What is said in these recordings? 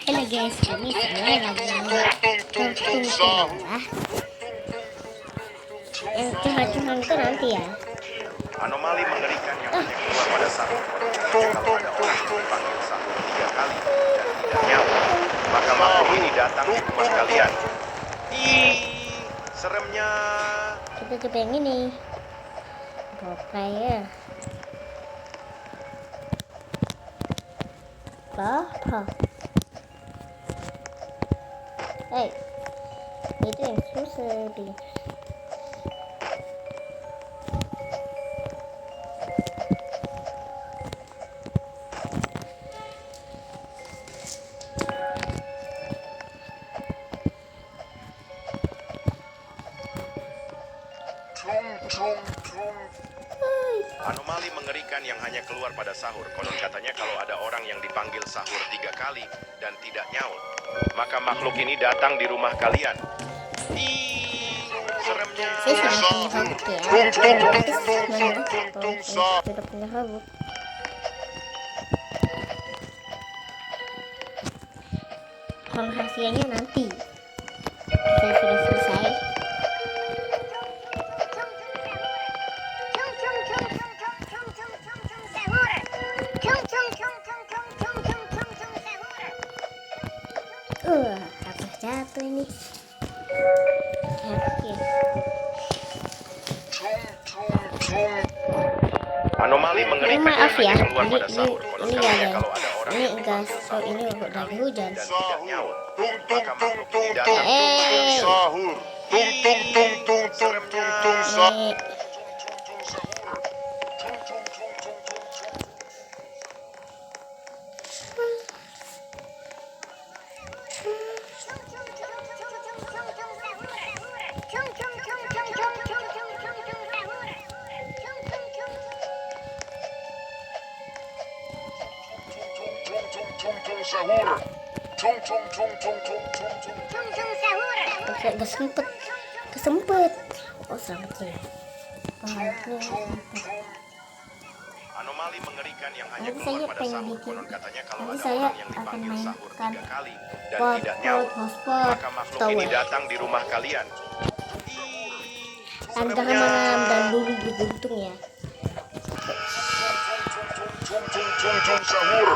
Halo guys, ini saya lagi mau posting sejarah. Yang curhat-curhat itu nanti ya. Anomali mengerikan yang hanya keluar pada sahur. Kalau ada orang yang dipanggil sahur 3 kali dan tidak nyaut, maka makhluk ini datang di rumah kalian. Ih, seremnya. Kita coba yang ini. Player. Apa? Hey, itu yang susah deh. Anomali mengerikan yang hanya keluar pada sahur. Konon katanya kalau ada orang yang dipanggil sahur 3 kali dan tidak nyaut, maka makhluk ini datang di rumah kalian. Ih, seremnya. Saya sudah punya habuk ya. Sudah punya habuk. Hal rahasianya nanti. Saya sudah selesai. Habis jatuh ini. Oke. Anomali mengerikan Maaf ya, yang keluar pada sahur. ini Konon ya katanya guys. kalau ada orang Ini yang guys, dipanggil oh sahur ini 3 lagi kali hujan. dan tidak nyaut, maka makhluk ini datang di rumah kalian. Sahur. Seremnya. Nih, Sahur. kesempet. Oh selamat ya. Anomali mengerikan yang hanya Nanti keluar saya pada pengen sahur. bikin. Konon katanya kalau Nanti ada saya orang yang akan dipanggil sahur mainkan 3 kali dan tidak nyaut, hotspot maka makhluk tower. ini datang di rumah kalian. Dan jangan malam dan dulu beruntung ya. Sahur.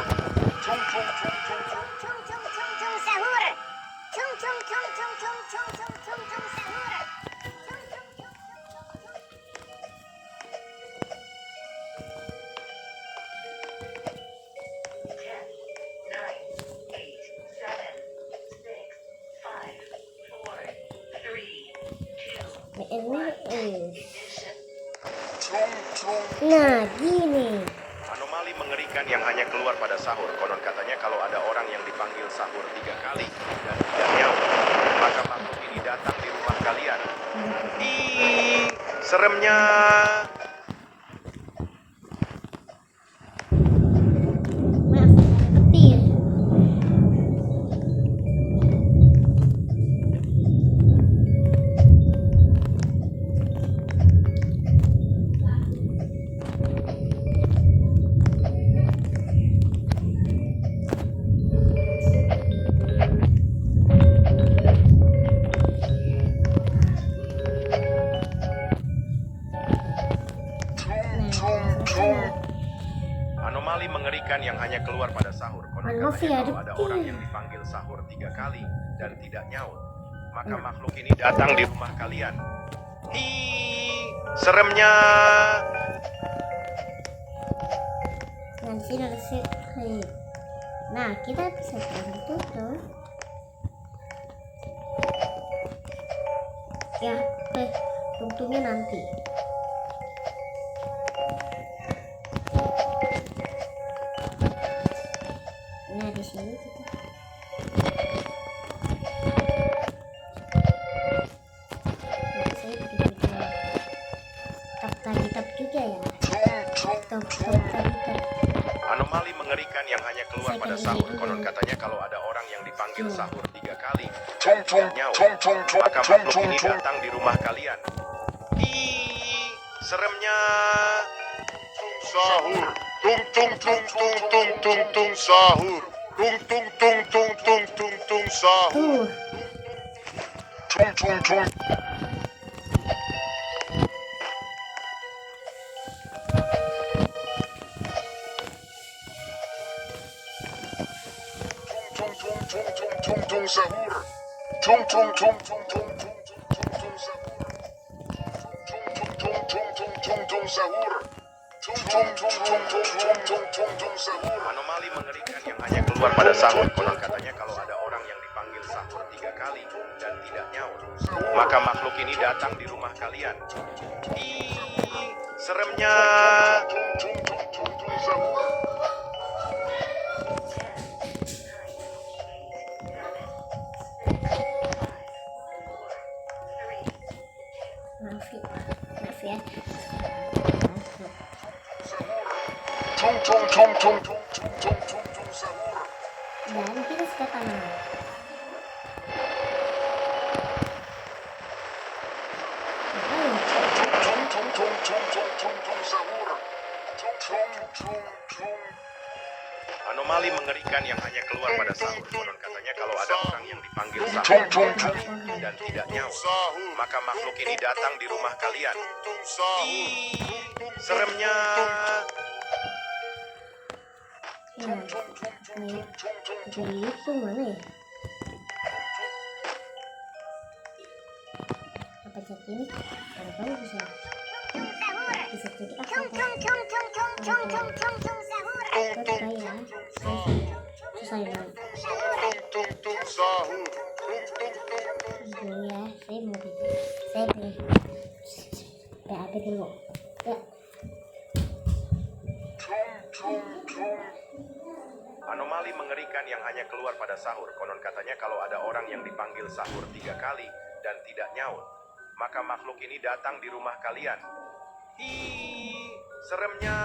Nah gini. Anomali mengerikan yang hanya keluar pada sahur. Konon katanya kalau ada orang yang dipanggil sahur 3 kali dan tidak nyaut, maka makhluk ini datang di rumah kalian. Ih, seremnya. Maaf, petir. Anomali mengerikan yang hanya keluar pada sahur. Konon katanya kalau ada orang yang dipanggil sahur 3 kali dan tidak nyaut, maka makhluk ini datang di rumah kalian. Ih, seremnya. Nah di sini ada secret. Nah kita bisa bantu tuh. Ya, tungtunya nanti. Nah di sini kita. Nanti saya bikin video tap juga ya. Tap. Anomali mengerikan yang hanya keluar pada sahur. Konon katanya kalau ada orang yang dipanggil sahur 3 kali dan tidak nyaut, maka makhluk ini datang di rumah kalian. Ih, seremnya. Sahur. Tung tung tung tung tung tung tung sahur. Tung tung tung tung tung Tuh. Anomali mengerikan yang hanya keluar pada sahur. Konon katanya kalau ada orang yang dipanggil sahur 3 kali dan tidak nyaut, maka makhluk ini datang di rumah kalian. Ih, seremnya. Maaf ya. Dan kita sudah tanam. Anomali mengerikan yang hanya keluar pada sahur. Konon katanya kalau ada orang yang dipanggil sahur 3 kali dan tidak nyaut, maka makhluk ini datang di rumah kalian. Ih, seremnya. Jadi itu mana ya? Apa jadi ini? Kalau kamu bisa jadi apa? Susah ya. Ini ya, saya mau bikin. Saya beli PAP dulu. Ya. Anomali mengerikan yang hanya keluar pada sahur. Konon katanya kalau ada orang yang dipanggil sahur 3 kali dan tidak nyaut, maka makhluk ini datang di rumah kalian. Ih, seremnya.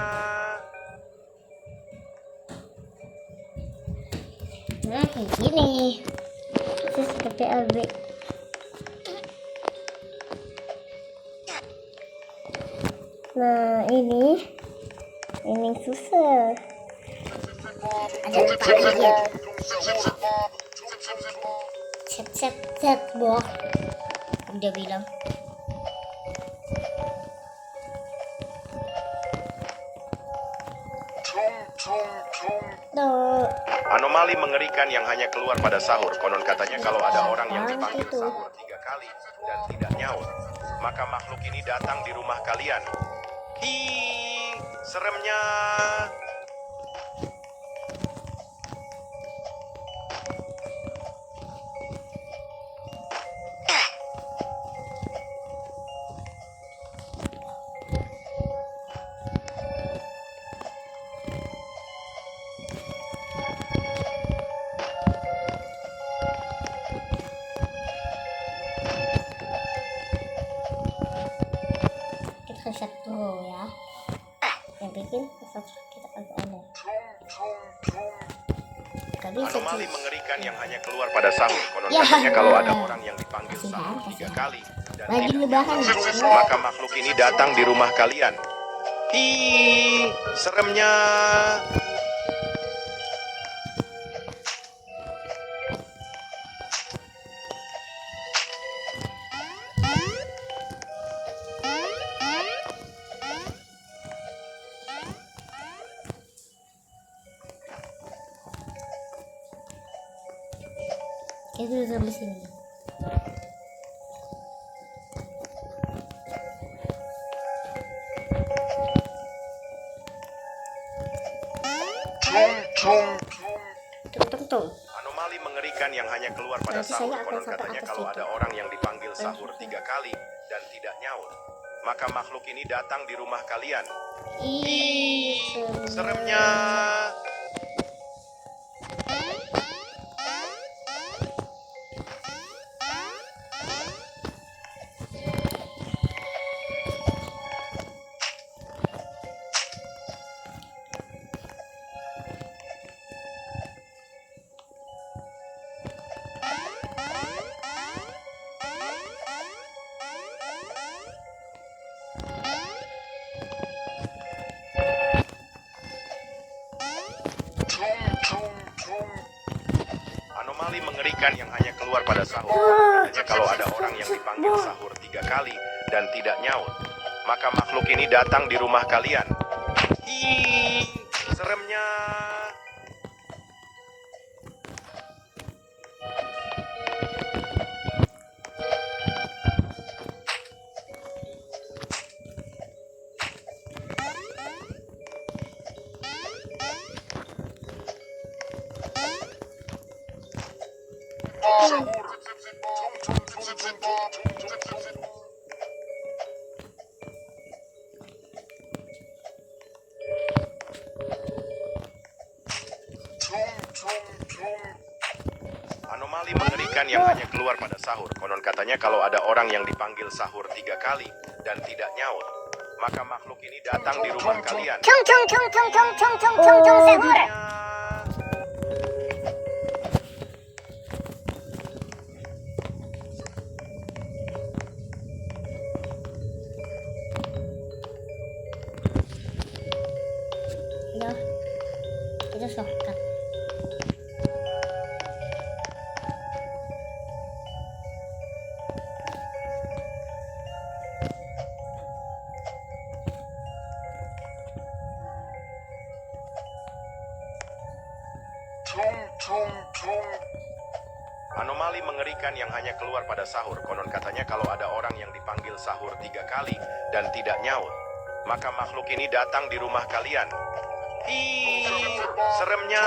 Nah, kayak gini. Itu seperti LB. Nah, ini susah. Ada lupa lagi ya. Set, boh. Udah bilang. Tuh. Anomali mengerikan yang hanya keluar pada sahur. Konon katanya kalau ada orang yang dipanggil sahur 3 kali dan tidak nyaut, maka makhluk ini datang di rumah kalian. Ih, seremnya. Set dulu ya. Yang bikin kita agak aneh. Anomali mengerikan yang hanya keluar pada sahur. Konon katanya kalau ada orang yang dipanggil sahur 3 kali dan lagi tidak ngebahan nyaut, maka makhluk ini datang di rumah kalian. Ih, seremnya. Itu sampai sini. Tung. Anomali mengerikan yang hanya keluar pada sahur. Konon katanya kalau ada orang yang dipanggil sahur 3 kali dan tidak nyaut, maka makhluk ini datang di rumah kalian. Ih, seremnya. Anomali mengerikan yang hanya keluar pada sahur. Katanya kalau ada orang yang dipanggil sahur 3 kali dan tidak nyaut, maka makhluk ini datang di rumah kalian. Ih, seremnya. Anomali mengerikan yang hanya keluar pada sahur. Konon katanya kalau ada orang yang dipanggil sahur 3 kali dan tidak nyaut, maka makhluk ini datang di rumah kalian. Cung cung cung cung cung cung cung cung cung sahur. Ya, itu shortcut. Anomali mengerikan yang hanya keluar pada sahur. Konon katanya kalau ada orang yang dipanggil sahur 3 kali dan tidak nyaut, maka makhluk ini datang di rumah kalian. Ih, seremnya.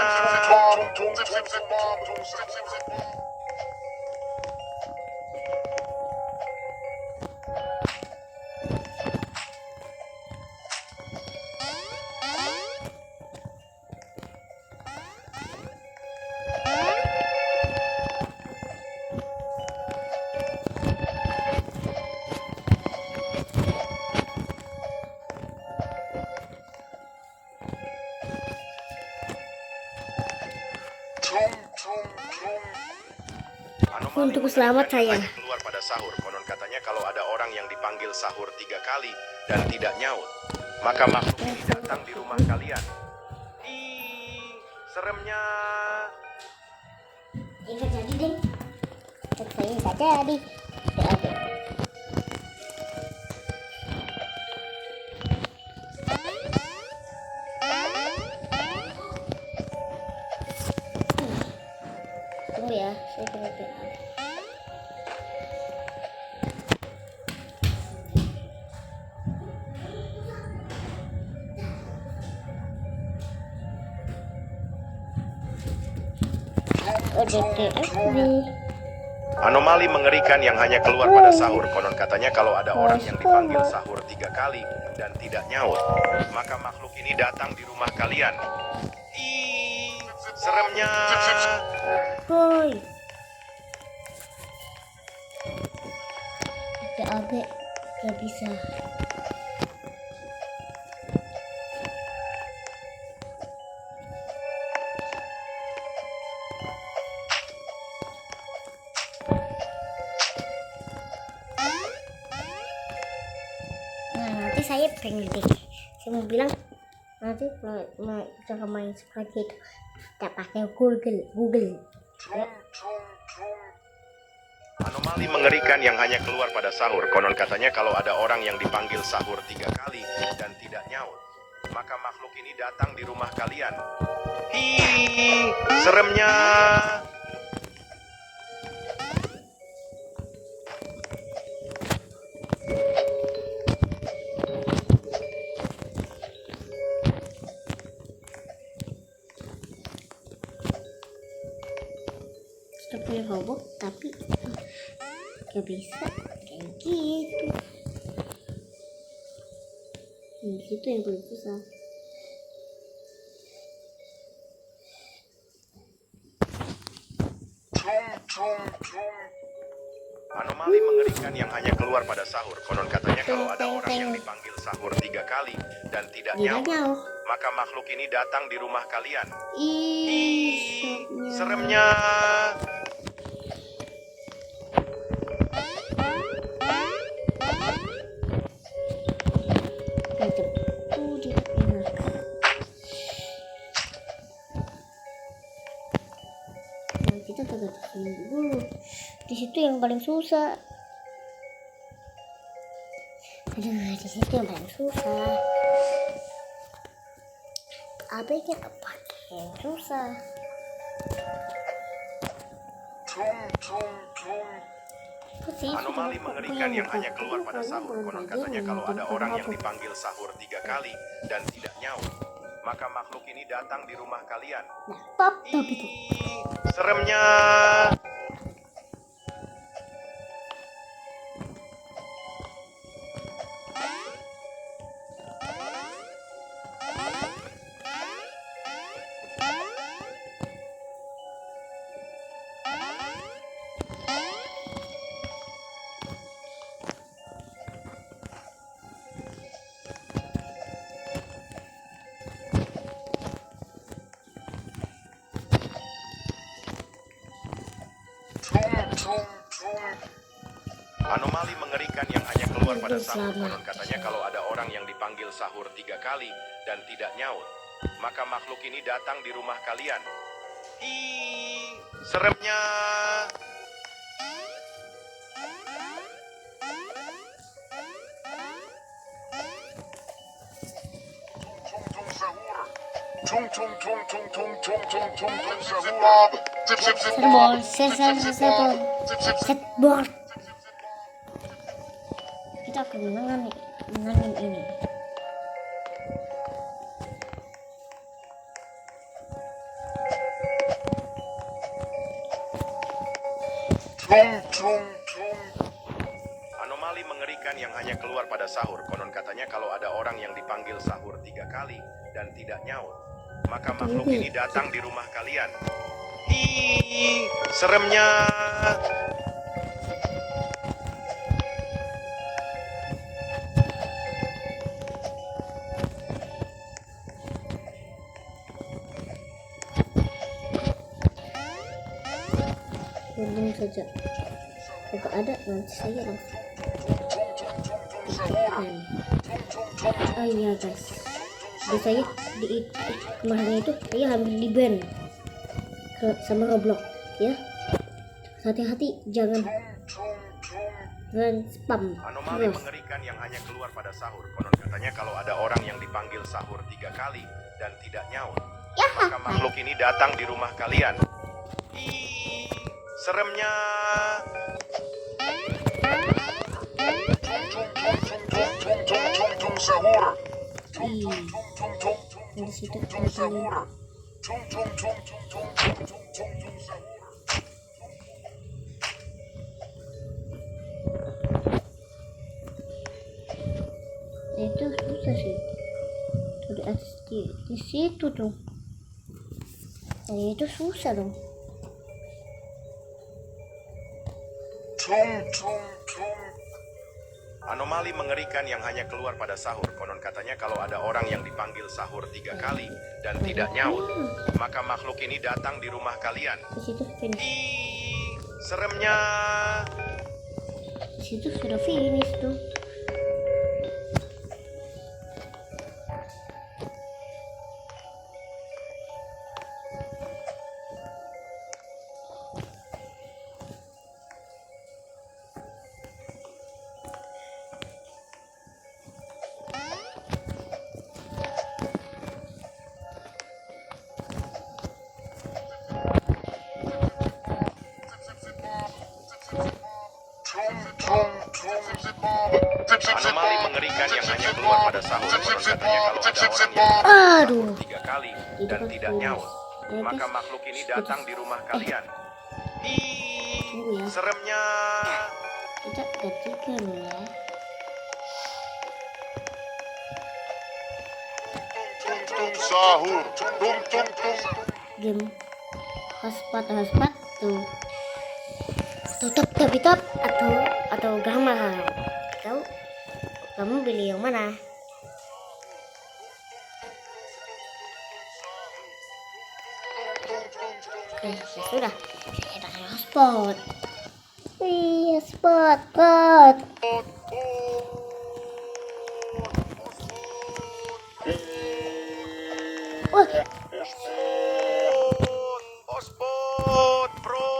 Untuk selamat saya. Keluar pada sahur. Konon katanya kalau ada orang yang dipanggil sahur 3 kali dan tidak nyaut, maka makhluk ini datang di rumah kalian. Ih, seremnya. Ini jadi deh. Saya nggak jadi. Oke. Tunggu ya, saya coba PA. Anomali mengerikan yang hanya keluar pada sahur. Konon katanya kalau ada orang yang dipanggil sahur 3 kali dan tidak nyaut, maka makhluk ini datang di rumah kalian. Ih, seremnya. Boy. Ada abe, gak bisa. Nanti saya pengen deh. Saya mau bilang nanti mau cara main seperti itu kita pakai Google. Anomali mengerikan yang hanya keluar pada sahur. Konon katanya kalau ada orang yang dipanggil sahur 3 kali dan tidak nyaut, maka makhluk ini datang di rumah kalian. Ih, seremnya. Kita punya robot tapi gak bisa kayak gitu. Itu yang paling susah. Anomali mengerikan yang hanya keluar pada sahur. Konon katanya kalau ada orang yang dipanggil sahur 3 kali dan tidak nyaut, maka makhluk ini datang di rumah kalian. Ih, seremnya. Kita dulu. Di situ yang paling susah. Aduh, di situ yang paling susah. Abisnya apa yang susah? Anomali mengerikan yang hanya keluar pada sahur. Konon katanya kalau ada orang yang dipanggil sahur 3 kali dan tidak nyaut, maka makhluk ini datang di rumah kalian. Nah, pop itu. Ih, seremnya. Anomali mengerikan yang hanya keluar pada sahur. Konon katanya kalau ada orang yang dipanggil sahur 3 kali dan tidak nyaut, maka makhluk ini datang di rumah kalian. Ih, seremnya. Setboard. Kita akan menangin ini. Anomali mengerikan yang hanya keluar pada sahur. Konon katanya kalau ada orang yang dipanggil sahur 3 kali dan tidak nyaut, maka makhluk ini datang di rumah kalian. Ih, seremnya. Untung saja kalau ada nanti saya langsung. Oh iya guys, biasanya di kemarin itu saya hampir di ban sama Roblox ya. Hati-hati jangan spam. Anomali mengerikan yang hanya keluar pada sahur. Konon katanya kalau ada orang yang dipanggil sahur 3 kali dan tidak nyaut, maka makhluk ini datang di rumah kalian. Ih, seremnya. Sahur. Di situ Sahur. itu susah sih. Tuh di atas di situ tuh. Nah, itu susah dong. Anomali mengerikan yang hanya keluar pada sahur. Konon katanya kalau ada orang yang dipanggil sahur 3 kali dan tidak nyaut, maka makhluk ini datang di rumah kalian. Di situ finish. Ih, seremnya. Di situ sudah finish tuh. Anomali mengerikan yang hanya keluar pada sahur. Konon katanya kalau ada orang yang Aduh. sahur 3 kali dan tidak nyaut, maka makhluk ini datang di rumah kalian. Ih, seremnya. Kita ketiga loh ya. Sahur. Game hotspot tuh. Tutup atau gambar. Tahu? Kamu pilih yang mana? Oke, ya sudah. Kita hotspot. Wih, hotspot. Hotspot, bro.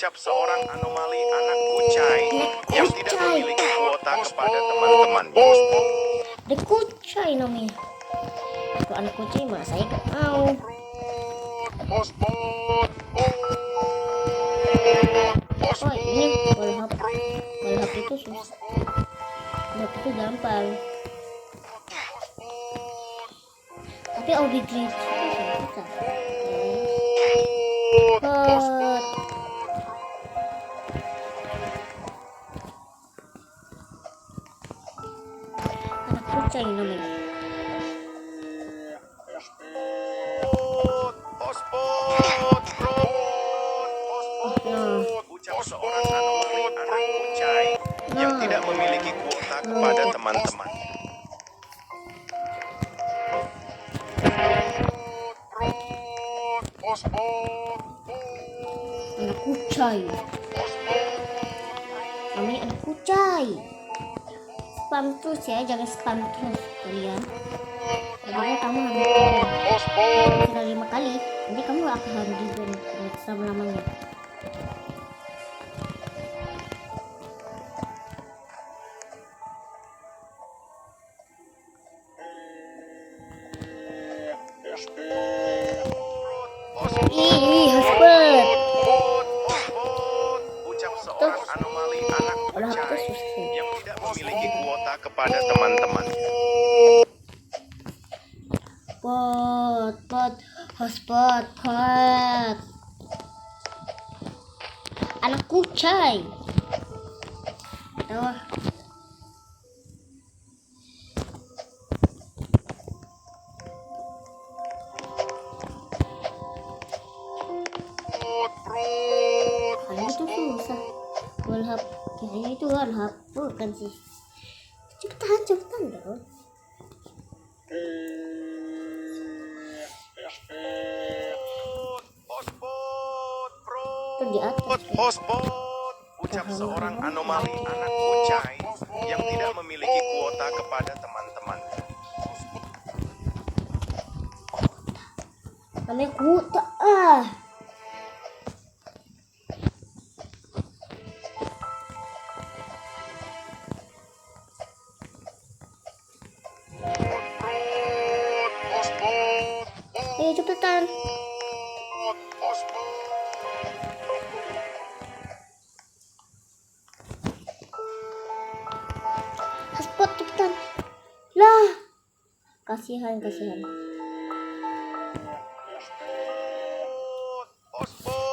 Ucap seorang anomali anak kucai yang tidak memiliki kuota kepada teman-temannya. Ada kucai namanya. Kalau anak kucai mah saya gak mau. Oh ini wallhap itu susah. Wallhap itu gampang. Tapi audigrade itu susah. Anak kucai namanya. Ucap seorang anomali anak kucai yang tidak memiliki kuota kepada teman-teman. Anak kucai. Namanya anak kucai. Spam terus ya, jangan spam terus kalian. Karena kamu harus sudah 5 kali, nanti kamu akan harus di-ban selama-lamanya. Hotspot. Ucap seorang anomali anak kucai yang tidak memiliki kuota kepada teman-teman. Hotspot. Anak kucai. Oh. Kayaknya itu susah. Wallhap. Kayaknya itu wallhap. Bukan sih. Cepetan dong. Itu di atas. Hotspot. Ucap seorang anomali anak kucai yang tidak memiliki kuota kepada teman-teman. Namanya kuota. Ayo cepetan. Hotspot cepetan. Lah. Kasihan.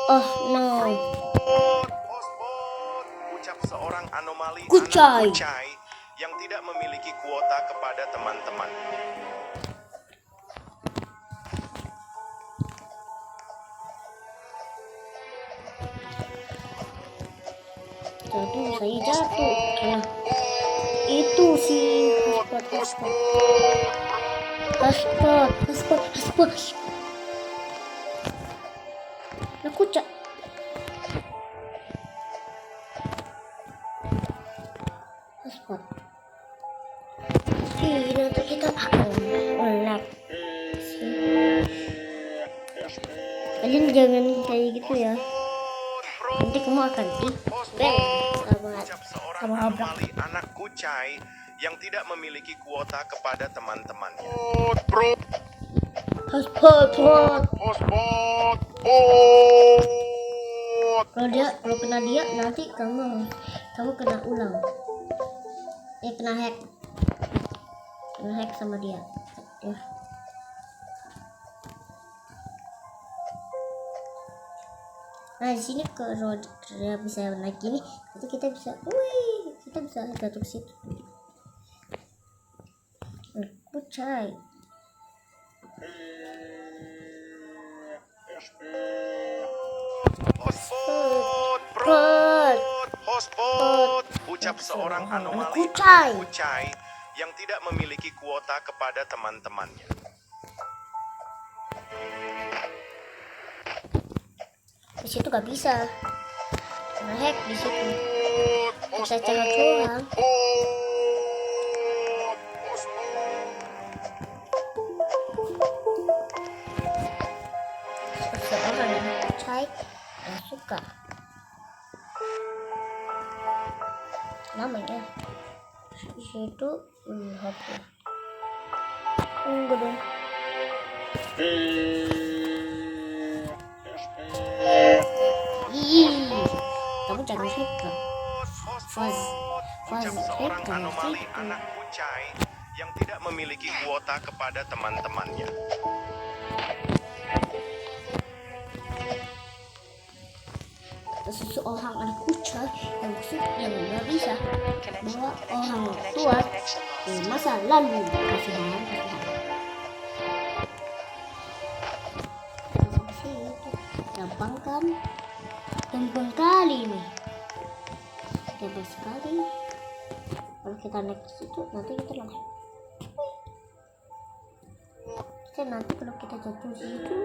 Oh no. Ucap seorang anomali Kucai. anak kucai yang tidak memiliki kuota kepada teman-teman. Saya jatuh. Nah, itu si hotspot. Nah, kucai. Hotspot. Nanti kita akan lag. Kalian jangan kayak gitu ya. Nanti kamu akan di-ban sama anomali anak kucai yang tidak memiliki kuota kepada teman-temannya. Hotspot. Kalau kena dia nanti kamu kena ulang. Kena hack sama dia. Ya. Nah di sini kalau dia bisa naik gini, nanti kita bisa jatuh ke situ. Kucai. Hotspot. Ucap seorang anomali kucai. kucai yang tidak memiliki kuota kepada teman-temannya. Di situ gak bisa. Nge-hack di situ. Bisa cara curang. Seorang yang kucai yang suka namanya itu HP enggak dong. Ih, kamu jangan suka Faz Ucap seorang anomali anak kucai yang tidak memiliki kuota kepada teman-temannya. seseorang anak kucai yang nggak bisa bawa orang tua ke masa lalu. Kasihan. Gampang kan? Gampang kali nih. Gampang sekali. Kalau kita naik ke situ, nanti kita langsung. Nanti kalau kita jatuh situ.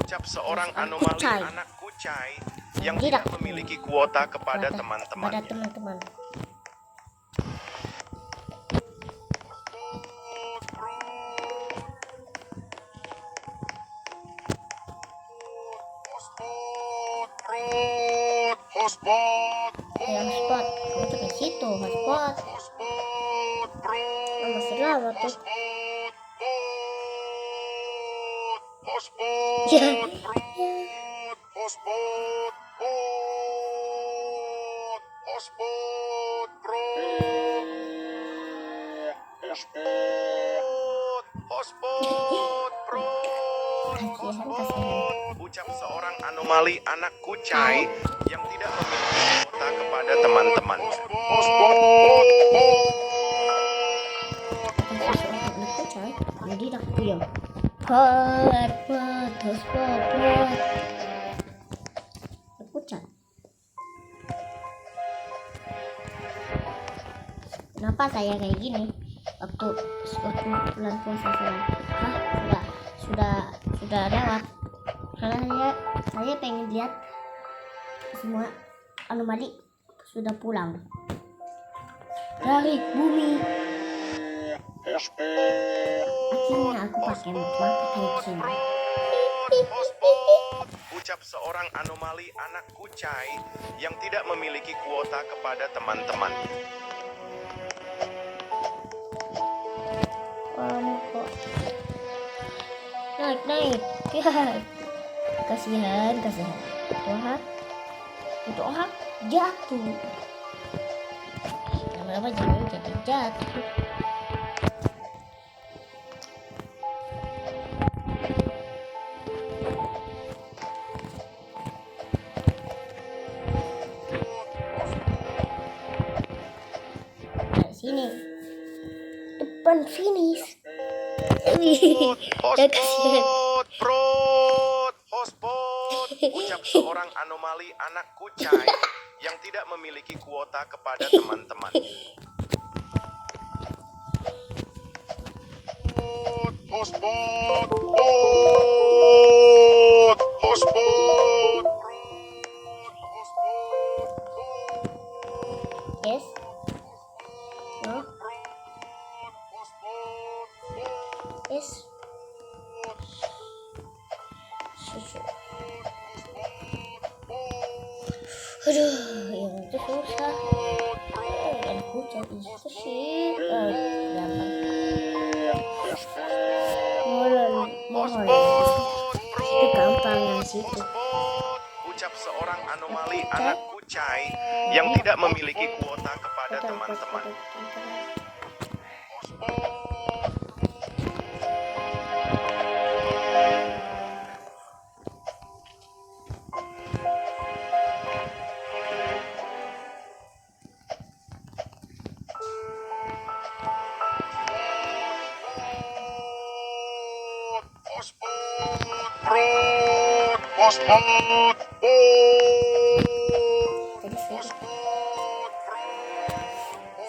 Ucap seorang anomali anak kucai yang tidak memiliki kuota kepada teman-temannya. Hotspot, kamu tuh ke situ, hotspot. Masih lama tuh. Ucap seorang anomali anak kucai yang tidak memiliki kuota kepada teman-temannya. Kenapa saya kayak gini waktu bulan puasa sudah lewat, karena saya pengen lihat semua anomali sudah pulang dari bumi. Akhirnya aku pakai mata kayak gini. Ucap seorang anomali anak kucai yang tidak memiliki kuota kepada teman-temannya. Naik ya, kasihan itu orang jatuh, lama-lama jadi jatuh. Sini depan finish. Ucap seorang anomali anak kucai yang tidak memiliki kuota kepada teman-teman. Yes. No. Yes. Aduh, yang itu susah. Yang kucing itu sih gampang. Mohon. Itu gampang yang situ. Ucap seorang anomali anak kucai yang tidak memiliki kuota kepada teman-teman.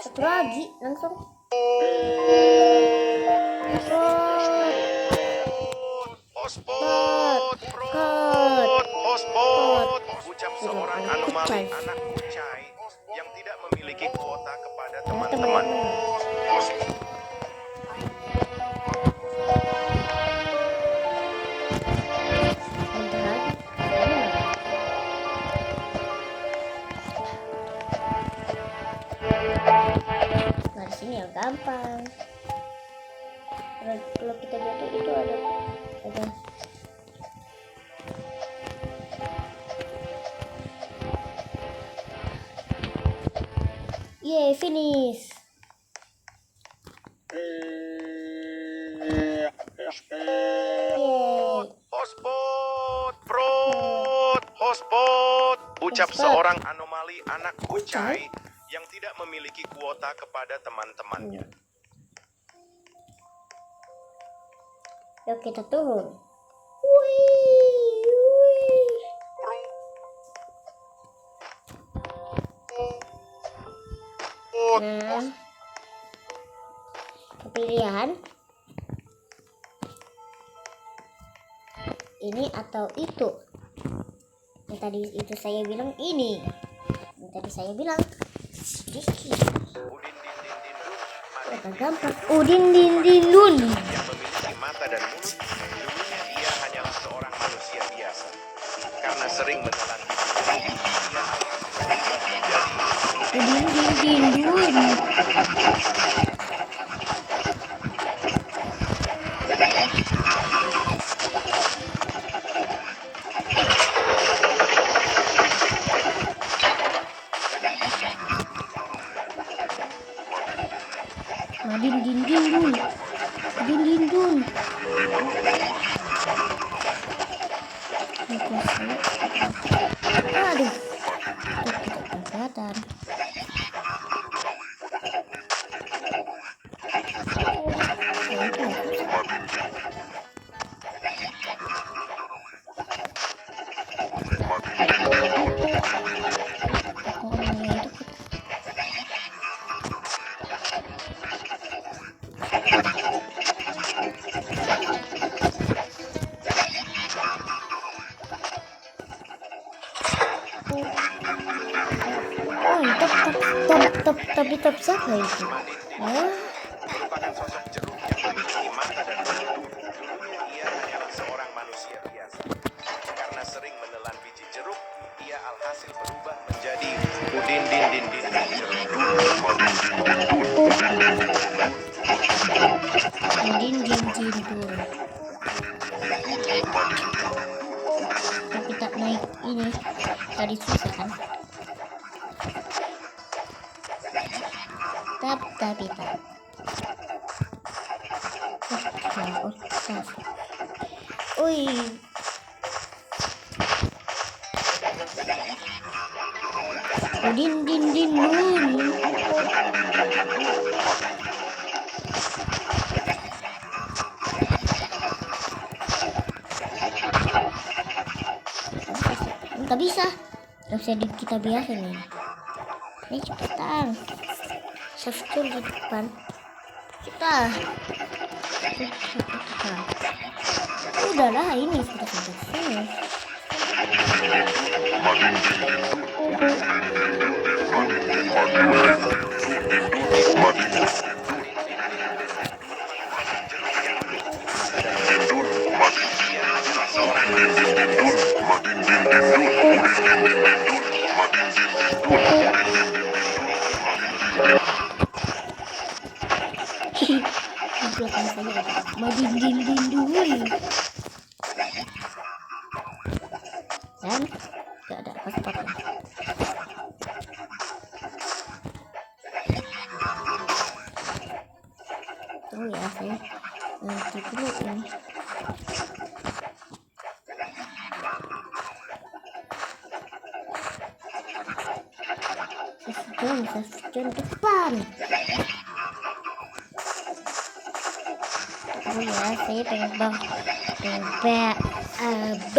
Satu lagi langsung. Ucap seorang anomali anak kucai yang tidak memiliki kuota kepada teman-teman. gampang. Kalau kita jatuh itu ada yeay, finish. Yeay. Hotspot. Ucap Hotspot. seorang anomali anak kucai yang tidak memiliki kuota kepada teman-temannya. Yuk kita turun. Wih. Nah, pilihan ini atau itu. Yang tadi itu saya bilang ini. Yang tadi saya bilang sedikit. Agak gampang. Udin din din dun. Yang memiliki mata dan mulut, dulunya ia hanyalah seorang manusia biasa. Karena sering menelan Udin din din dun. Madin din din dun. Din din dun. Aduh. Tidak kelihatan. Tapi siapa itu? merupakan sosok jeruk yang memiliki mata dan mulut. Dulunya ia hanyalah seorang manusia biasa. Karena sering menelan biji jeruk, ia alhasil berubah menjadi udin din din din jeruk. Udin din din dun. Tapi tak naik ini. Tadi susah kan? Tapi tak. Ui. Udin din din dun. Nggak bisa. Nggak bisa kita biasa nih. Ini cepetan. Subscribe di depan kita. Udahlah, ini sudah selesai. Belakang saya ada Madin din din dun. Dan gak ada paspor. Tunggu ya, saya nanti dulu ini. Sesjon depan. Oh ya, saya pengen bang B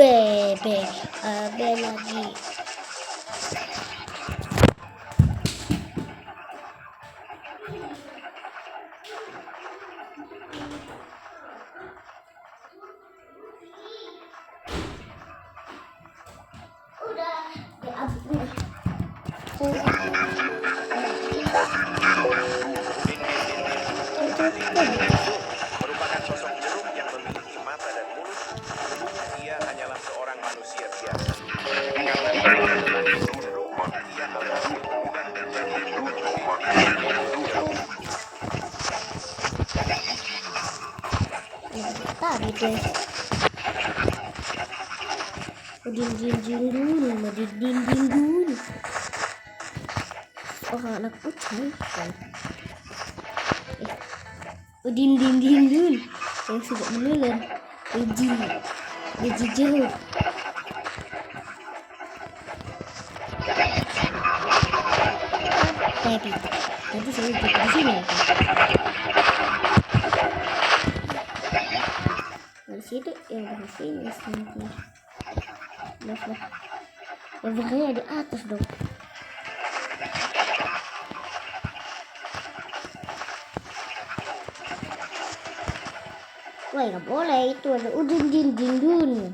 lagi. Udah, merupakan sosok jeruk yang memiliki mata dan mulut. Dulunya ia hanyalah seorang manusia biasa. Karena sering menelan biji jeruk, ia alhasil berubah menjadi udin din din jeruk. tadi tuh. Udin din din dun, madin din din dun. Oh, anak ucai kan. Udin din din dun yang sudah menular. Gaji jeruk. Tapi nanti saya ikut di sini. Di situ yang di sini nanti. Nah, levelnya di atas dong. Wah, nggak boleh itu ada udin din din dun.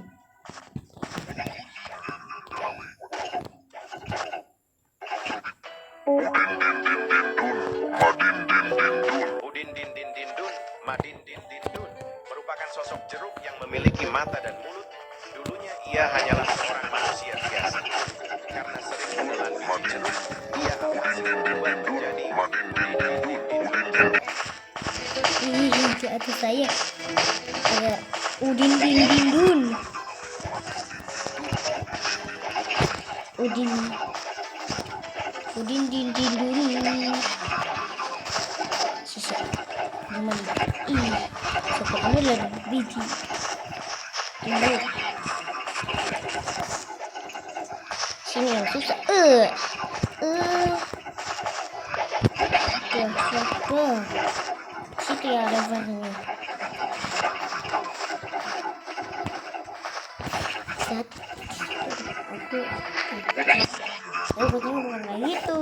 Udin din din din dun, madin din din dun merupakan sosok jeruk yang memiliki mata dan mulut. Dulunya ia hanyalah seorang manusia biasa. Karena sering menelan biji jeruk, ia alhasil berubah menjadi Di atas saya ada udin din din dun. Udin din din dun. Susah. Gimana? Sepertinya lagi biji. Ini. Sini yang susah. Situ ya levelnya. Kucing bukan kayak gitu.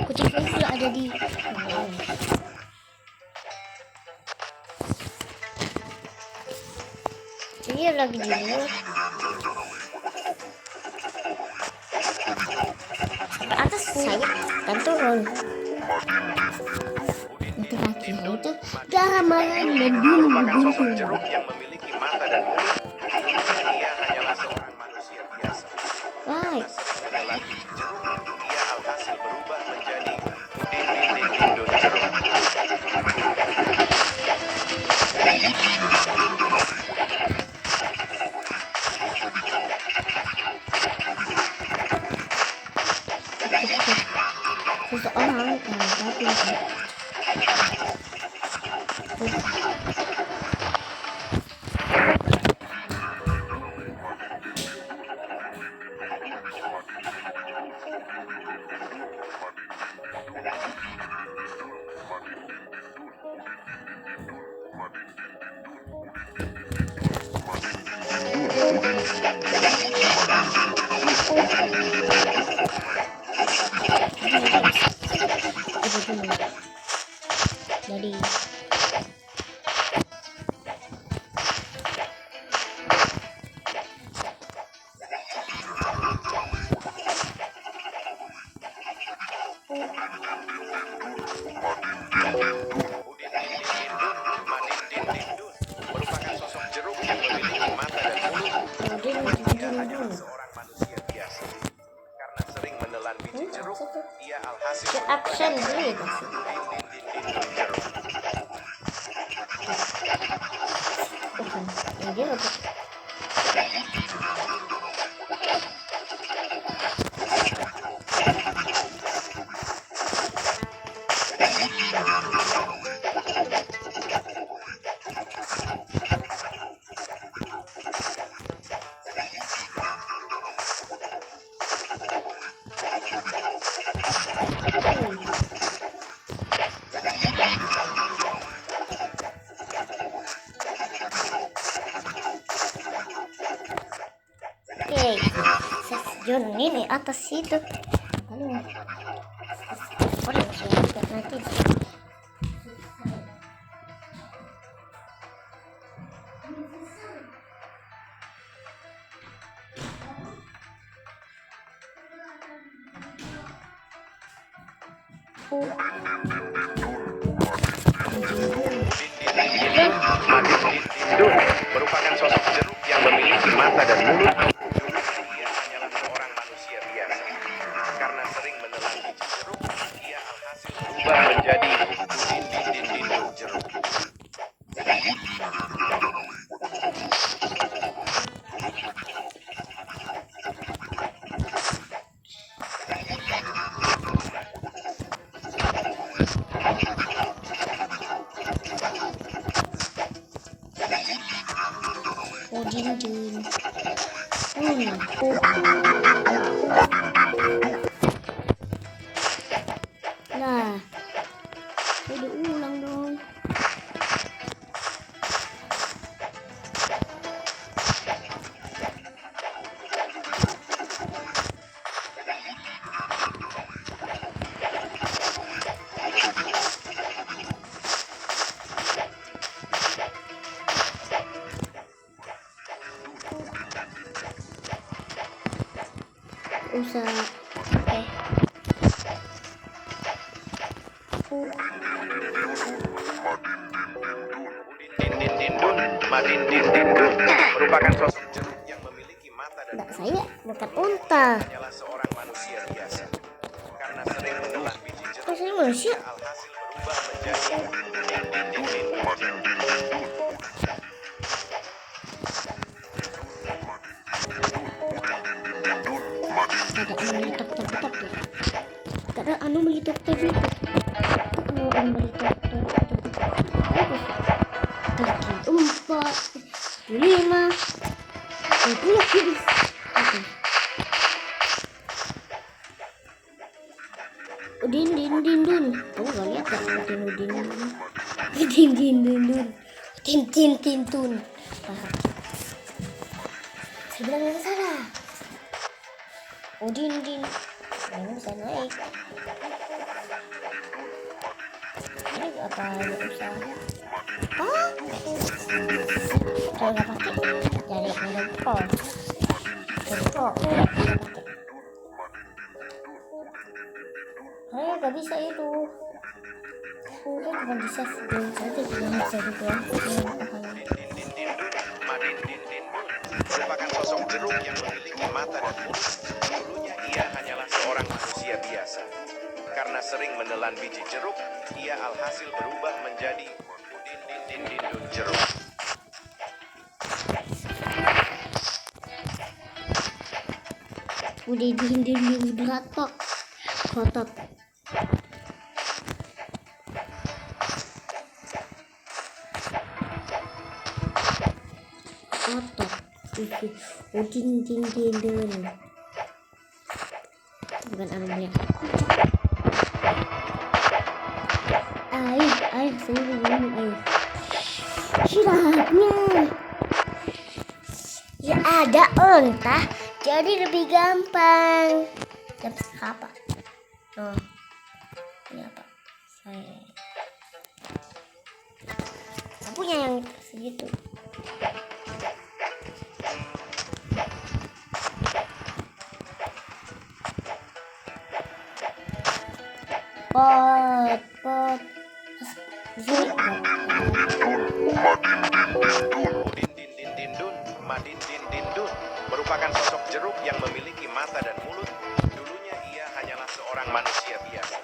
Kucing itu ada di ini lagi di atas saya dan turun. Itu kaki itu gaman dan dulu begitu. Jeruk yang memiliki mata dan mulut. Ia hanyalah seorang manusia biasa. Baik. Menelan biji jeruk, ia alhasil berubah menjadi udin din din dun jeruk. Seseorang tapi jadi merupakan sosok jeruk yang memiliki mata dan mulut. Ia hanyalah seorang manusia biasa. Karena sering menelan biji jeruk, ia alhasil absen dulu ya. Dia John ini atas situ. Nanti. Dun merupakan sosok jeruk yang memiliki mata dan mulut. Ia hanyalah seorang manusia biasa. Karena sering menelan biji jeruk, ia alhasil berubah menjadi udin din din din jeruk. Udin dun. Nah, udah ulang dong. Usah Madin Din Din Dun merupakan sosok jeruk yang memiliki mata dan enggak, saya bukan unta. hanyalah seorang manusia biasa. Karena sering menelan biji jeruk, Saya manusia. alhasil berubah menjadi Din Din Din Din jeruk. Ada anu melitok tadi. Kalau anu melitok tadi. Kaki 4, 5, 10. Udin din din dun. Kamu gak lihat gak? Udin udin dun. Udin din din dun. Tin tin tin tun. Saya bilang yang salah. Udin din. Ini bisa naik. Ini apa ada usaha? Ah, saya nggak pakai. Jadi ada pro. Saya nggak bisa itu. Saya cuma bisa video. Saya tidak bisa juga. Madin Din Din Dun merupakan sosok jeruk yang memiliki mata dan mulut. Dulunya ia hanyalah seorang manusia biasa. Karena sering menelan biji jeruk, ia alhasil berubah menjadi Udin Din Din Din Dun jeruk. Udah dihindari beratok. Kotot. Kotot. Udin din din dun. Bukan anunya. Air, saya minum air. Sirapnya. Ya ada unta, jadi lebih gampang. Jam apa? Oh, ini apa? Saya punya yang segitu. Pot. Udin Din Din Din Dun, Madin Din Din Dun merupakan sosok jeruk yang memiliki mata dan mulut. Dulunya ia hanyalah seorang manusia biasa.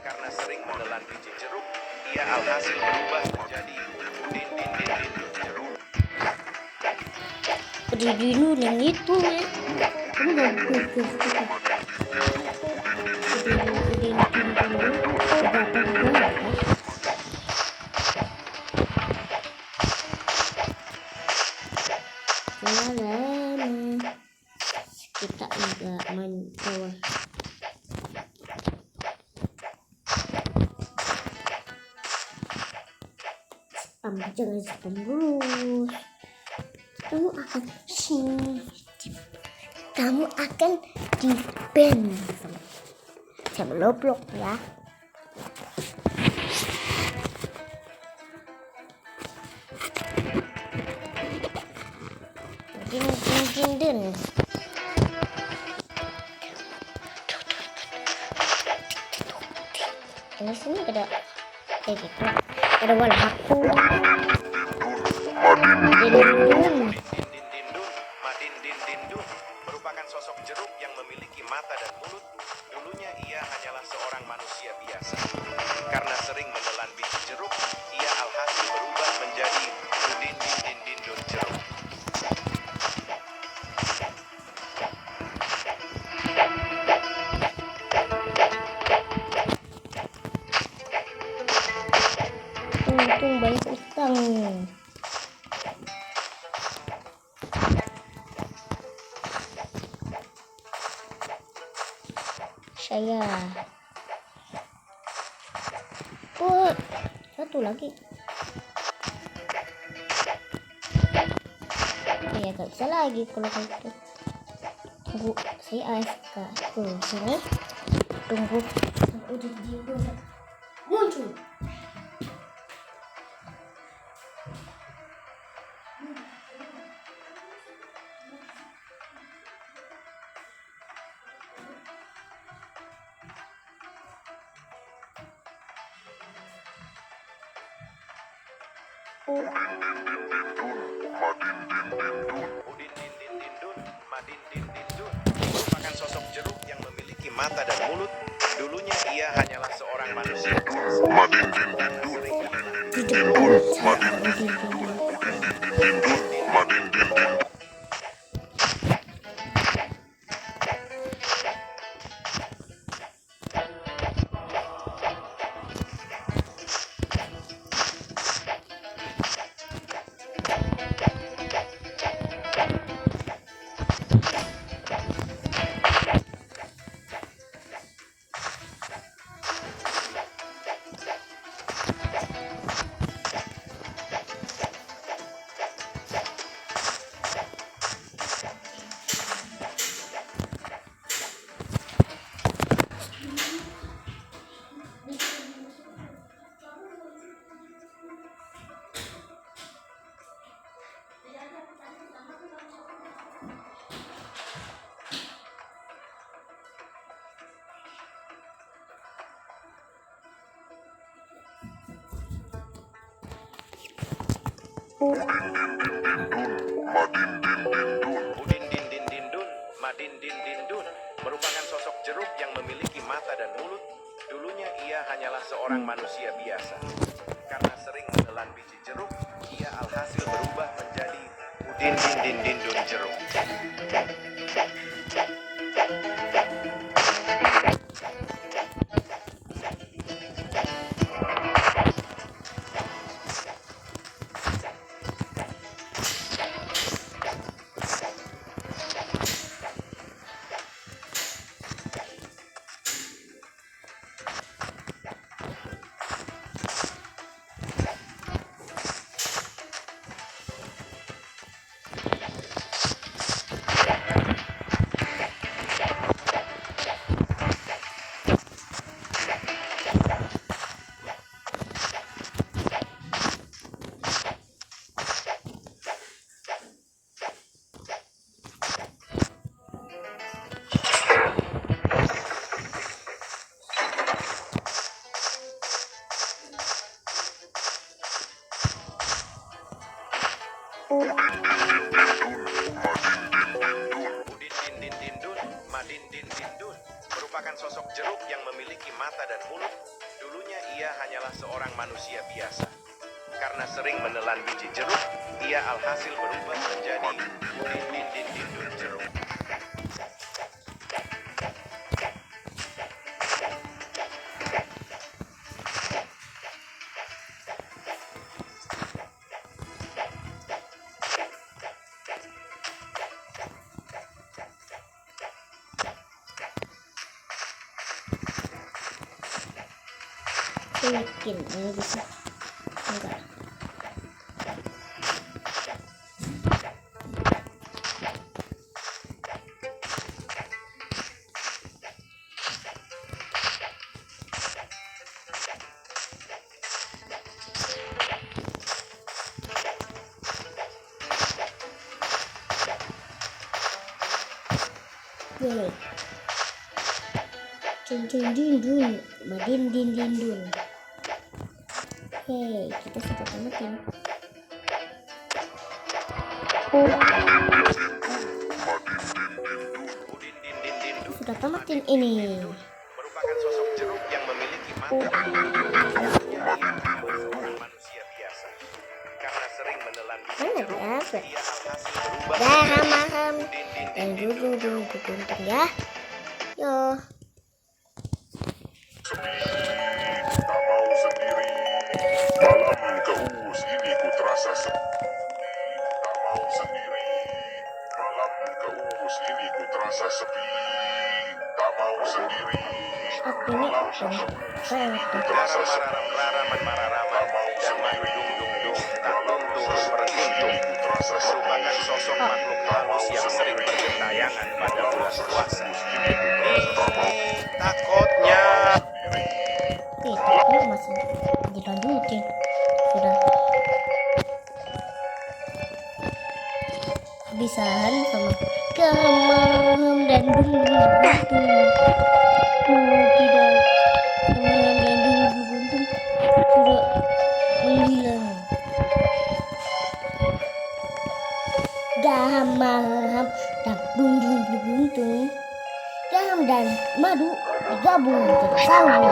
Karena sering menelan biji jeruk, ia alhasil berubah menjadi Udin Din Din Din Dun jeruk. Udah dulu yang itu ya. Kamu gak berpikir. Kita enggak main bawah. Jangan spam dulu. Kamu akan di ban sama Roblox ya. Din. Ini sini ada kayak gitu. Ada walhaku. Madin Din Din Dun merupakan sosok jeruk yang memiliki mata dan mulut. Dulunya ia hanyalah seorang manusia biasa. Karena sering menelan biji jeruk, ia alhasil berubah menjadi Udin Din Din Din Dun jeruk. untung banyak utang. Saya satu lagi. Ya gak bisa lagi kalau gitu. Tunggu, saya AFK tuh sini. Tunggu udah dia muncul. Udin din din din dun, madin din din dun merupakan sosok jeruk yang memiliki mata dan mulut. Dulunya ia hanyalah seorang manusia. Madin din din dun, udin din din din dun, madin din din dun, udin din din din dun, madin din din dun. Udin din din din dun, madin din din dun merupakan sosok jeruk yang memiliki mata dan mulut. Dulunya ia hanyalah seorang manusia biasa. Karena sering menelan biji jeruk, ia alhasil berubah menjadi Udin din din din dun jeruk. Udin din din din dun, madin din din dun merupakan sosok jeruk yang memiliki mata dan mulut. Dulunya ia hanyalah seorang manusia biasa. Karena sering menelan biji jeruk, ia alhasil berubah menjadi Udin din din din dun jeruk. Saya yakin ini bisa. Enggak. Yeay. Din din din dun, madin din din dun. Hei, kita sudah tamatin. Udin din din din dun Sudah tamatin ini. merupakan sosok jeruk yang memiliki mata dan mulut. Dulunya ia hanyalah seorang manusia biasa. Karena sering menelan biji Mana jeruk, berapa? ia alhasil berubah Dah, menjadi maham. Udin din Dan din din dun jeruk. dulu gunting ya. Yo. Tak mau sendiri, malam ke ini banyak tuh. terasa sepi. Garam mararaman dan madu dung dung dung tak tuntung berkuntung merupakan sosok makhluk halus yang sering bergentayangan pada bulan puasa. Takutnya Tapi masih dilanjutin. Sudah kebiasaan sama garam dan buntung. Tidak garam dan buntung sudah menghilang. Garam dan buntung. Garam dan madu digabung jadi sahur.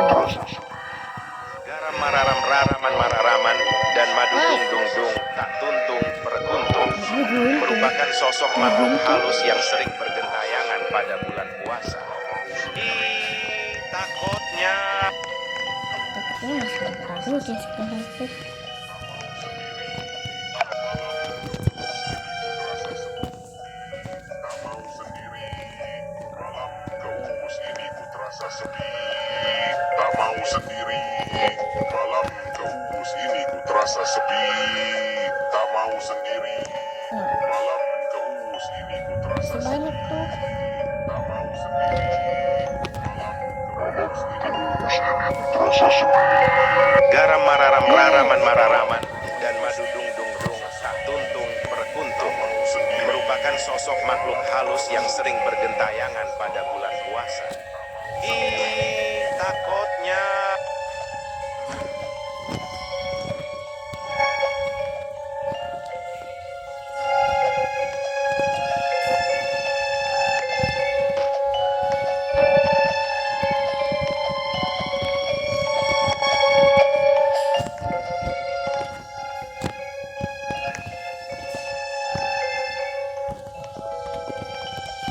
garam mararaman dan madu dung dung dung tak tuntung berkuntung merupakan sosok makhluk halus yang sering bergentayangan pada bulan puasa. Takutnya Takutnya masih baru deh sekarang tuh. Tak mau sendiri, malam keus ini ku terasa sepi. Tak mau sendiri, malam keus ini ku terasa sepi. Tak mau sendiri, malam keus ini ku terasa sepi. Sebanyak tuh. Tak mau sendiri, malam keus ini ku terasa sepi. garam mararaman dan madu dung dung dung tak tuntung berkuntung merupakan sosok makhluk halus yang sering bergentayangan pada bulan puasa. Takutnya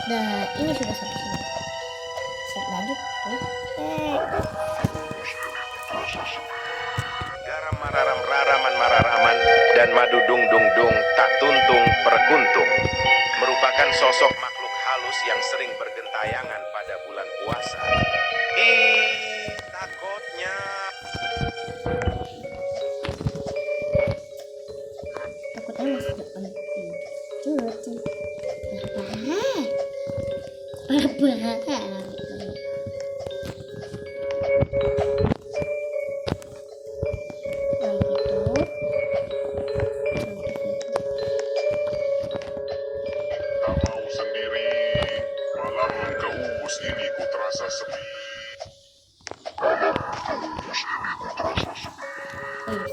Nah, ini sudah sampai sini. Set lanjut tuh. garam mararaman dan madu dung dung dung tak tuntung berkuntung merupakan sosok makhluk halus yang sering bergentayangan pada bulan puasa. Takutnya Takutnya masih depan. Tuh. Parah. Nah, gitu. Tak mau sendiri, malam keus ini ku terasa sepi.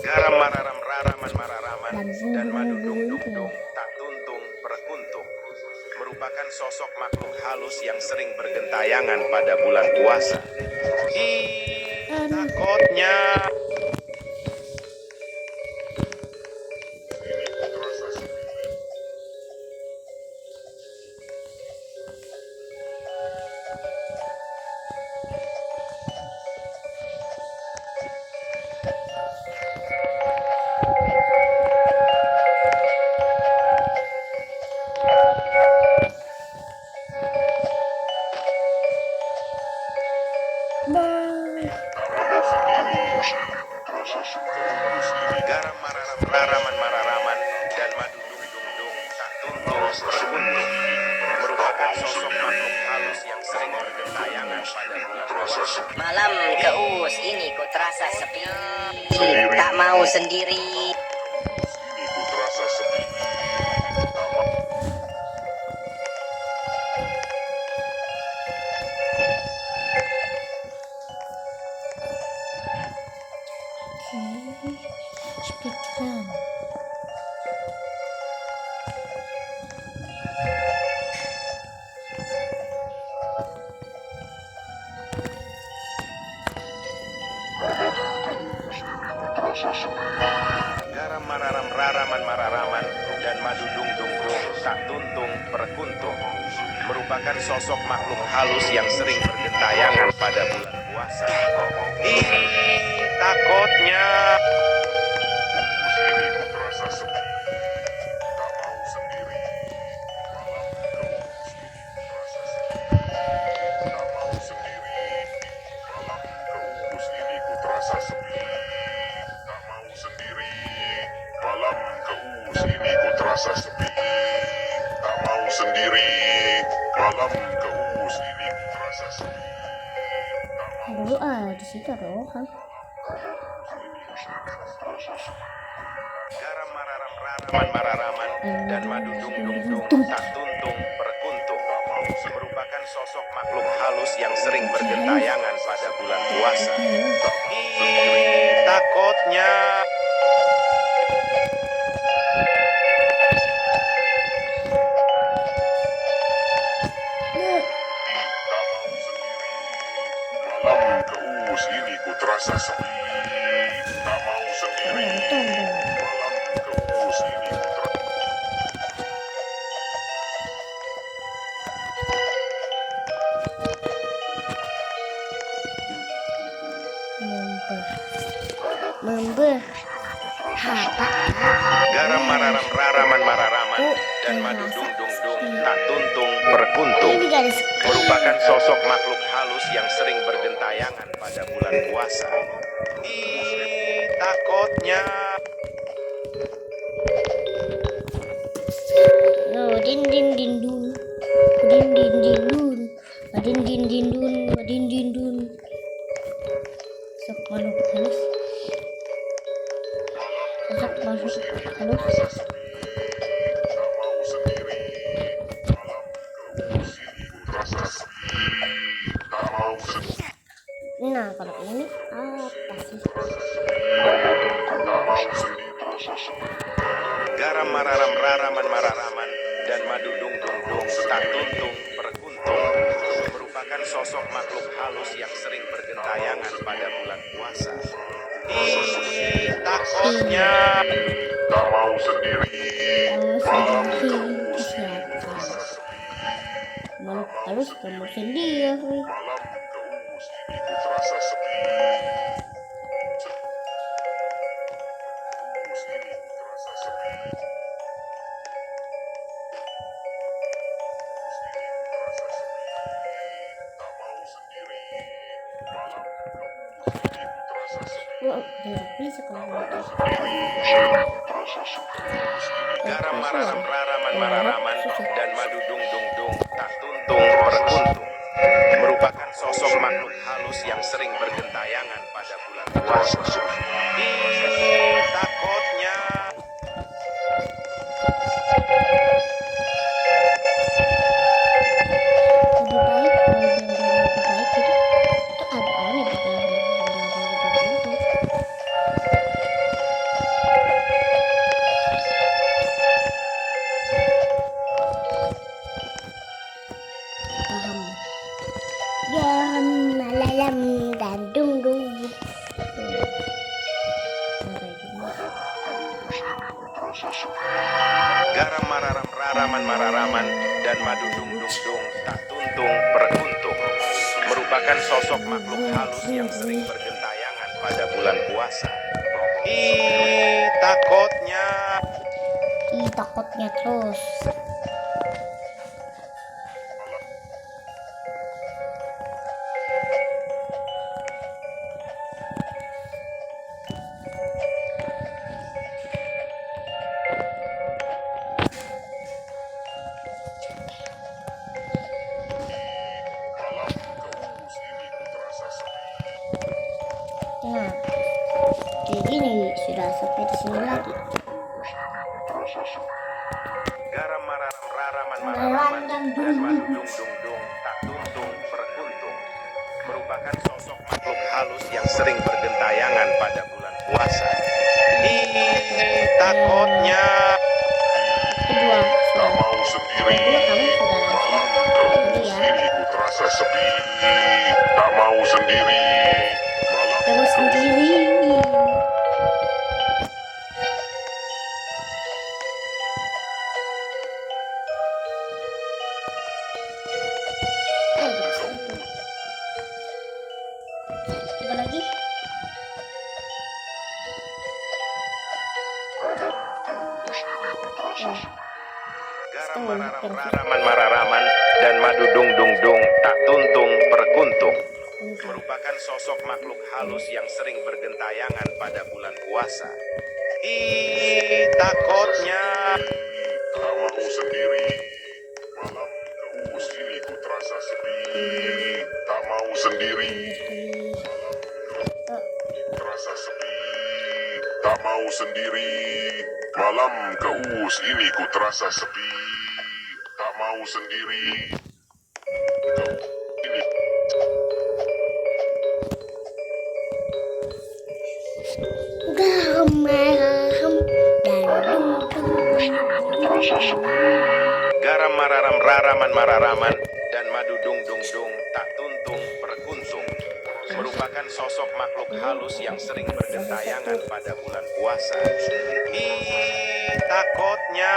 garam mararaman dan madu dung dung dung tak tuntung berkuntung merupakan sosok makhluk halus yang sering bergentayangan pada bulan puasa. Takutnya garam mararaman dan madu dung dung dung tak tuntung berkuntung merupakan sosok makhluk halus yang sering bergentayangan pada bulan puasa. Malam keus ini ku terasa sepi. Tak mau sendiri. Ini ku terasa sepi. Tak mau Speedrun. Garam mararaman dan madu dung dung dung tak tuntung berkuntung merupakan sosok makhluk halus yang sering bergentayangan pada bulan puasa. Takutnya ini ku terasa sepi. Tak mau sendiri. Malam keus ini ku terasa sepi. Tak mau sendiri. Malam terasa sepi. Tak mau sendiri. Malam keus ini ku terasa sepi. Tak mau Dulu di situ ada orang. Garam mararam raraman mararaman dan madu dung dung dung tak tuntung perkuntung merupakan sosok makhluk halus yang sering bergentayangan pada bulan puasa. Ih, takutnya malam keus ini ku terasa sepi. Tak mau sendiri. Malam keus ini ku terasa Member. garam mararam raraman mararaman dan madu dung dung dung tak tuntung perkuntung Ini gak ada sekali. merupakan sosok makhluk halus yang sering bergentayangan pada bulan puasa. Ih, takutnya Din din din dun. Din din din dun. Din din din dun. Din din dun. Sok makhluk halus. Sok makhluk halus. tak mau sendiri. Malam keus ini ku terasa sepi. Tak mau sendiri. Nah, kalau ini apa sih? Tak mau sendiri. garam mararam raraman mararaman dan madu dung dung dung tak tuntung perkuntung merupakan sosok makhluk halus yang sering bergentayangan pada bulan puasa. Ih, takutnya Tak mau sendiri. Kalau sendiri siapa? Makhluk halus kamu sendiri. Malam keus ini ku terasa sepi. Keus ini ku terasa sepi. Keus ini ku terasa sepi. Tak mau sendiri. Malam keus ini ku terasa sepi. Bisa kalau itu. garam mararam raraman mararaman dan madu dung dung dung tak tuntung perkuntung merupakan sosok makhluk halus yang sering bergentayangan pada bulan puasa. Ih, takutnya Lebih baik kalau benar-benar lebih baik jadi itu ada aneh di dalam itu. Paham. Garam malalam dan dung dung. garam mararam raraman mararaman dan madu dung dung dung tak tuntung perkuntung merupakan sosok makhluk halus yang sering bergentayangan pada bulan puasa. Ih, takutnya Ih, takutnya terus. Malam keus ini ku terasa sepi. Nah, kayak gini sudah sampai di sini lagi. garam mararam raraman mararaman dan madu dung dung dung tak tuntung perkuntung merupakan sosok makhluk halus yang sering bergentayangan pada bulan puasa. Ih, takutnya Kedua, Tak sudah. mau sendiri. Kedua kamu sudah Malam langsung. keus Jadi ya, ini ku terasa sepi. Tak mau sendiri. Malam terus sendiri. Apa lagi? garam mararam raraman mararaman dan madu dung dung dung tak tuntung perkuntung merupakan sosok makhluk halus yang sering bergentayangan pada bulan puasa. Ih, takutnya sendiri. Malam keus ini ku terasa sepi. Tak mau sendiri. Terasa sepi. Tak mau sendiri. Malam keus ini ku terasa sepi. Tak mau sendiri. Ini Garam mararam dan Garam mararam raraman mararaman dan madu dung dung dung tak tuntung perkuntung merupakan sosok makhluk halus yang sering bergentayangan pada bulan puasa. Ih, takutnya.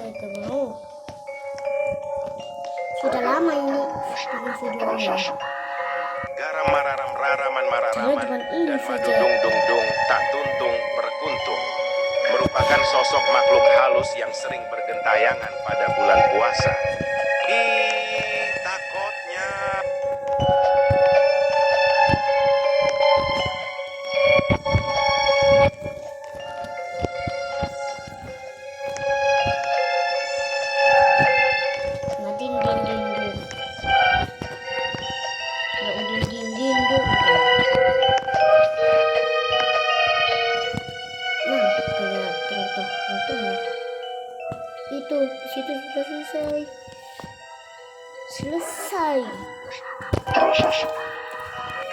Itu mau. Sudah lama ini bikin videonya. Garam mararam raraman mararaman Cuma ini dan madu saja. dung dung dung tak tuntung perkuntung merupakan sosok makhluk halus yang sering bergentayangan pada bulan puasa. Ih, takutnya. Nadin din din dun. Ada udin din din dun. Nah, kelihatan tuh. Itu di situ sudah selesai. Selesai.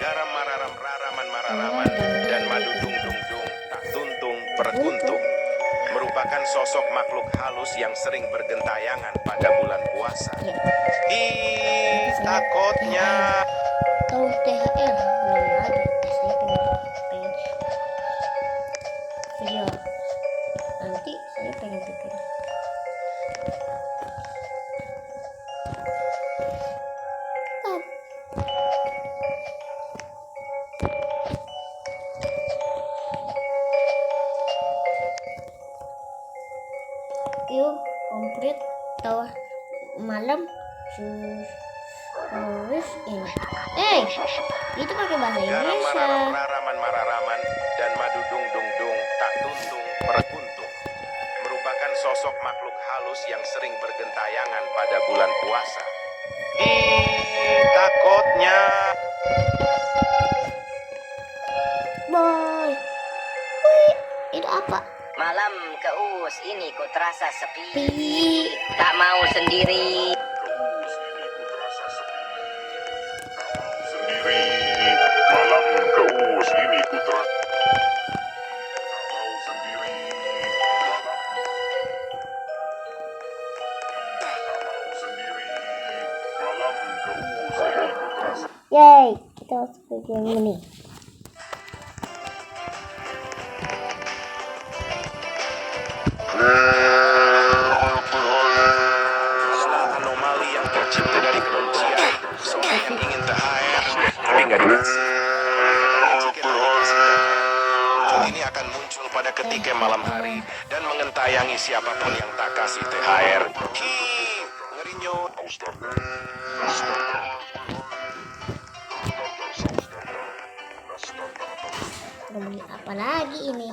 Garam mararam raraman mararaman dan madu dung dung dung tak tuntung perkuntung merupakan sosok makhluk halus yang sering bergentayangan pada bulan puasa. Ya. Ih, takutnya. Tahu THR belum ada. Saya pengen video. Nanti saya pengen bikin. Yuk, komplit tahu malam terus ini. Itu pakai bahasa Garam Inggris ya. mararam raraman mararaman dan madu dung dung dung tak tuntung perkuntung merupakan sosok makhluk halus yang sering bergentayangan pada bulan puasa. Ih, takutnya. Boy. Wih, itu apa? Malam keus ini ku terasa sepi. Pi. Tak mau sendiri. keus ini ku terasa sepi. Tak mau sendiri. Malam keus ini ku terasa. Tak mau sendiri. Malam. Tak mau sendiri. Malam keus ini ku terasa. Yay, kita masuk ke game ini. Adalah anomali yang tercipta dari kemanusiaan. Seorang yang ingin THR tapi nggak dikasih. Muncul ini akan muncul pada ketika malam hari dan mengentayangi siapapun yang tak kasih THR. Hi, ngeri nyut. Udah beli apa lagi ini?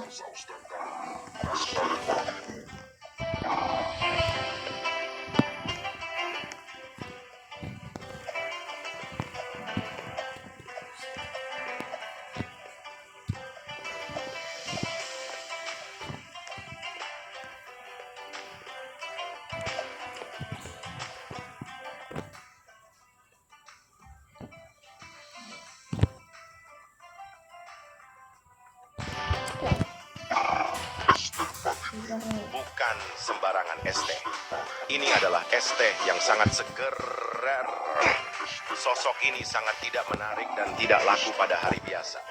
Bukan sembarangan es teh. Ini adalah es teh yang sangat seger. Sosok ini sangat tidak menarik dan tidak laku pada hari biasa.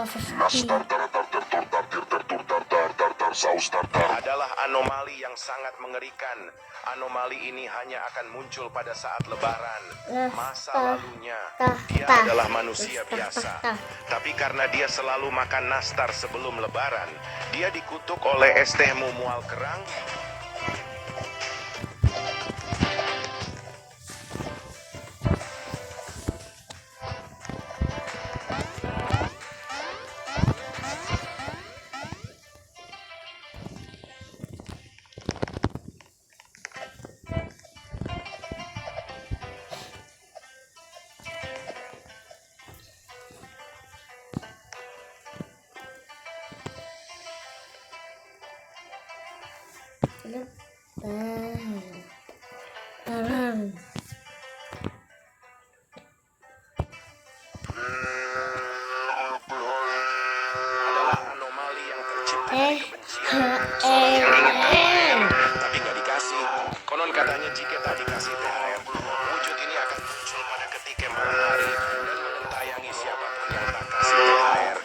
proses Nastar tartar tertur tartir tertur tartar tartar saus tartar. Adalah anomali yang sangat mengerikan. Anomali ini hanya akan muncul pada saat lebaran. Masa lalunya, dia adalah manusia biasa. Tapi karena dia selalu makan nastar sebelum lebaran, dia dikutuk oleh es teh mual kerang. Lebaran. Adalah anomali yang tercipta dari kebencian. Seorang yang ingin THR tapi nggak dikasih. Konon katanya jika tak dikasih THR, wujud ini akan muncul pada ketika malam hari dan mengentayangi siapapun yang tak kasih THR.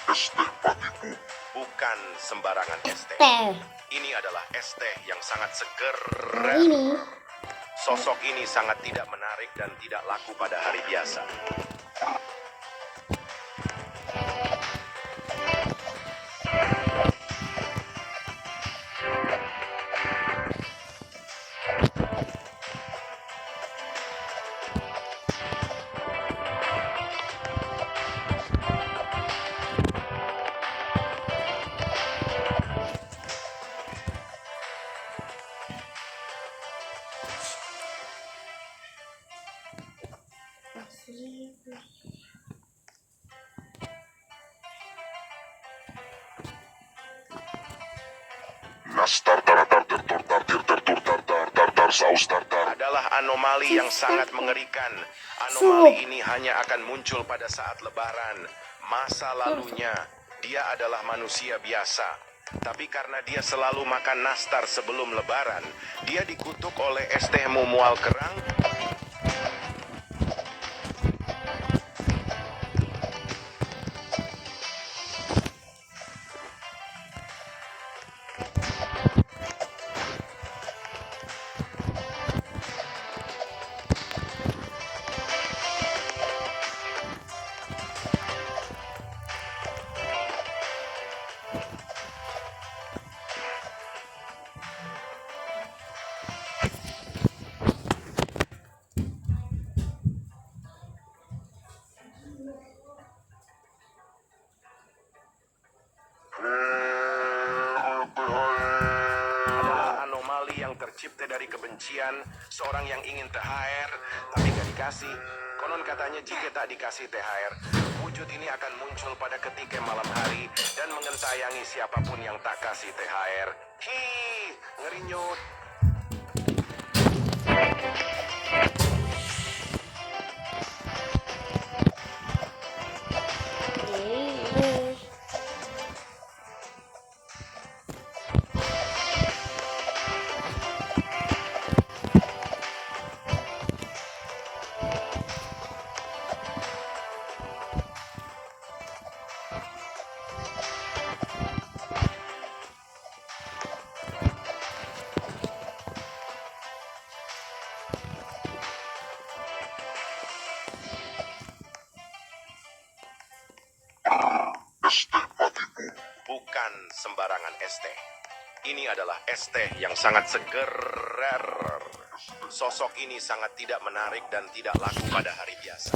Es teh patiku. Bukan sembarangan es teh. Teh. Ini adalah es teh yang sangat seger. Ini Sosok ini sangat tidak menarik dan tidak laku pada hari biasa. Nastar tartar tertur tartir tertur tartar tartar saus tartar. Adalah anomali yang sangat mengerikan. Anomali ini hanya akan muncul pada saat lebaran. Masa lalunya, dia adalah manusia biasa. Tapi karena dia selalu makan nastar sebelum lebaran, dia dikutuk oleh es teh mual kerang. Adalah anomali yang tercipta dari kebencian. Seorang yang ingin THR tapi gak dikasih. Konon katanya jika tak dikasih THR, wujud ini akan muncul pada ketika malam hari dan mengentayangi siapapun yang tak kasih THR. Hi, ngeri nyut. Es teh patiku. Bukan sembarangan es teh. Ini adalah es teh yang sangat seger. Sosok ini sangat tidak menarik dan tidak laku pada hari biasa.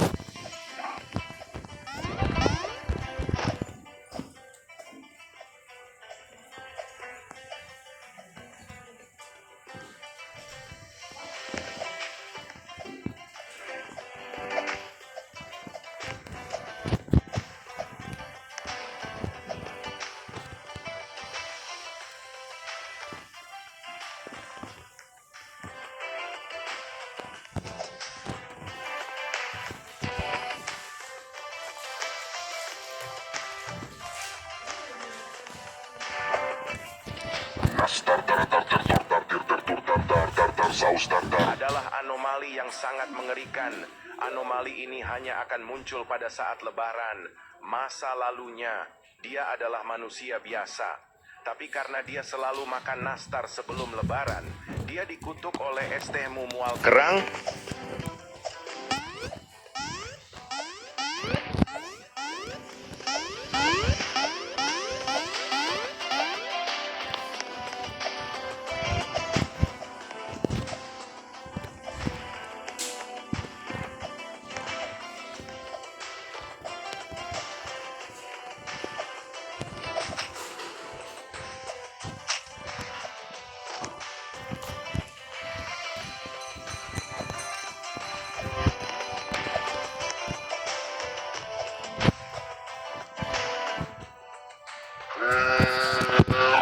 saus tartar. adalah anomali yang sangat mengerikan. Anomali ini hanya akan muncul pada saat lebaran. Masa lalunya, dia adalah manusia biasa. Tapi karena dia selalu makan nastar sebelum lebaran, dia dikutuk oleh es teh mual kerang.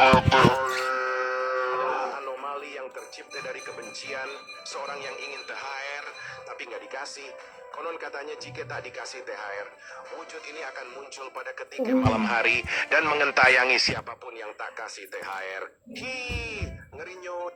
Adalah anomali yang tercipta dari kebencian, seorang yang ingin THR tapi nggak dikasih. Konon katanya jika tak dikasih THR, wujud ini akan muncul pada ketika malam hari dan mengentayangi siapapun yang tak kasih THR. Hi, ngeri nyut.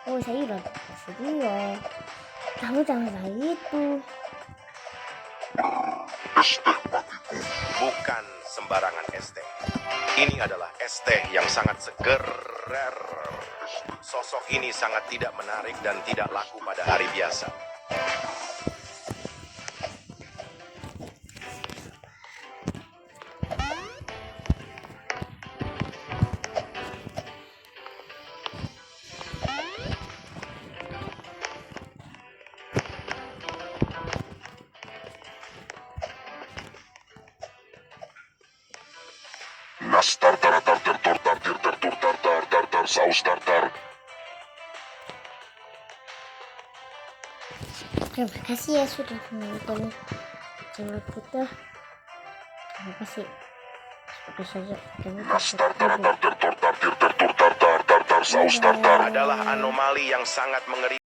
Oh, sayuran. Serius. Kamu jangan kayak gitu. Bukan sembarangan es teh. Ini adalah es teh yang sangat seger. Sosok ini sangat tidak menarik dan tidak laku pada hari biasa. Nastar tartar tertor tartir tertur tartar tartar saus tartar. Terima kasih ya sudah menonton channel kita. Terima kasih. Seperti saja kami Nastar tartar tertor tartir tertur tartar tartar saus tartar. Adalah anomali yang sangat mengerikan.